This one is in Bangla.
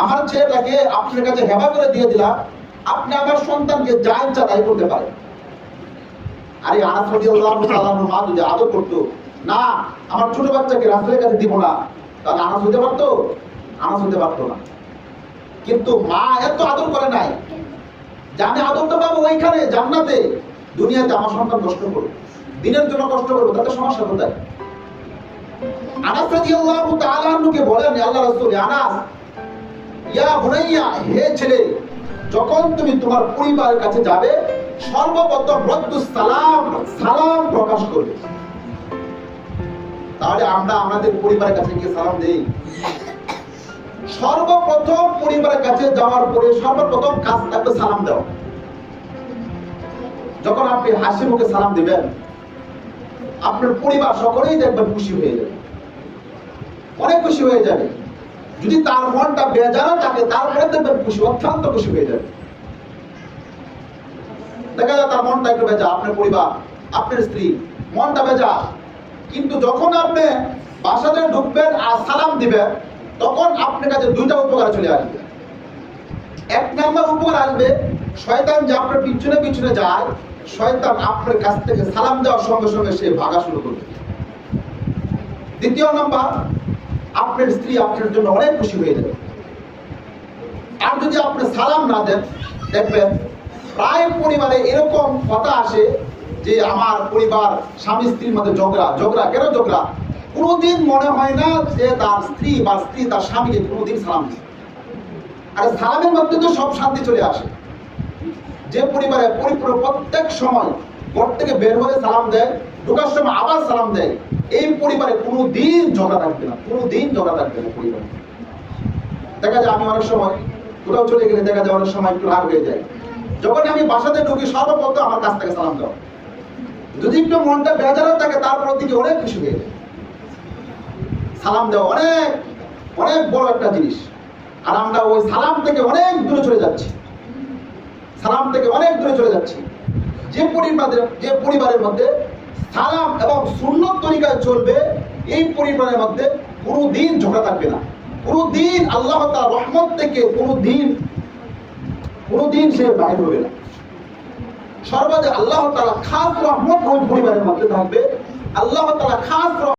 আমার ছেলেটাকে আপনার কাছে হেবা করে দিয়ে দিলাম, আপনি আমার সন্তানকে যা ইচ্ছা তাই করতে পারেন। আরে আনাস রাদিয়াল্লাহু তাআলা মা যদি আদর করতো, না আমার ছোট বাচ্চাকে রাসূলের কাছে দিব না, তাহলে আনাস হতে পারতো? আনাস হতে পারতো না। কিন্তু মা এত আদর করে নাই যে আমি আদরটা পাবো ওইখানে জান্নাতে, দুনিয়াতে আমার সন্তান কষ্ট করবে, দিনের জন্য কষ্ট করবে, তাতে সমস্যা কোথায়? আনাস রাদিয়াল্লাহু তাআলা আনহুকে বলেন আল্লাহ রাসূল, আনাস ইয়া বুনাইয়া, হে ছেলে, যখন তুমি তোমার পরিবারের কাছে যাবে সর্বপ্রথম রদ্দুস সালাম, সালাম প্রকাশ করবে। তাহলে আমরা আমাদের পরিবারের কাছে গিয়ে সালাম দেই? সর্বপ্রথম পরিবারের কাছে যাওয়ার পরে সর্বপ্রথম কাজ থাকবে সালাম দেওয়া। যখন আপনি হাসি মুখে সালাম দিবেন, আপনার পরিবার সকলেই দেখবেন খুশি হয়ে যাবে, অনেক খুশি হয়ে যাবে। যদি তার মনটা বেজারও থাকে, তারপরে দেখবেন খুশি, অত্যন্ত খুশি হয়ে যাবে। দেখা যায় তার মনটা একটু বেজা, আপনার পরিবার, আপনার স্ত্রী মনটা বেজা, কিন্তু যখন আপনি বাসাতে ঢুকবেন আর সালাম দিবেন, তখন আপনার কাছে দুইটা উপকার চলে আসবে। এক নাম্বার উপকার আসবে, শয়তান যে আপনার পিছনে পিছনে যায়, শয়তান আপনার কাছ থেকে সালাম দেওয়ার সঙ্গে সঙ্গে সে ভাগা শুরু করবে। দ্বিতীয় নাম্বার, আপনার স্ত্রী আপনার জন্য অনেক খুশি হয়ে যাবে। আর যদি আপনি সালাম না দেন, দেখবেন প্রায় পরিবারে এরকম কথা আসে যে আমার পরিবার স্বামী স্ত্রীর মধ্যে ঝগড়া কেন ঝগড়া? কোনোদিন মনে হয় না যে তার স্ত্রী বা স্ত্রী তার স্বামীকে কোনোদিন সালাম দিচ্ছে। আর সালামের মধ্যে তো সব শান্তি চলে আসে। যে পরিবারে প্রত্যেক সময় ঘর থেকে বের হয়ে সালাম দেয়, ঢোকার সময় আবার সালাম দেয়, এই পরিবারে কোনোদিন ঝগড়া থাকবে না, কোনোদিন ঝগড়া থাকবে না পরিবারে। দেখা যায় আমি অনেক সময় কোথাও চলে গেলে দেখা যায় অনেক সময় একটু রাগ হয়ে যায়। যখন আমি বাসাতে ঢুকি সর্বপ্রথম আমার কাছ থেকে সালাম দাও। যদি একটু মনটা বেজারও থাকে, তারপর দিকে অনেক খুশি হয়ে যায়। সালাম দেওয়া অনেক অনেক বড় একটা জিনিস। আর আমরা ওই সালাম থেকে অনেক দূরে চলে যাচ্ছি, সালাম থেকে অনেক দূরে চলে যাচ্ছি। যে পরিবারের মধ্যে সালাম এবং সুন্নত তরিকায় চলবে, এই পরিবারের মধ্যে কোনোদিন ঝগড়া থাকবে না, কোনোদিন আল্লাহ তাআলার রহমত থেকে কোনোদিন সে বাইরে হবে না। সর্বদা আল্লাহ তাআলা খাস রহমত ওই পরিবারের মধ্যে থাকবে। আল্লাহ তাআলা খাস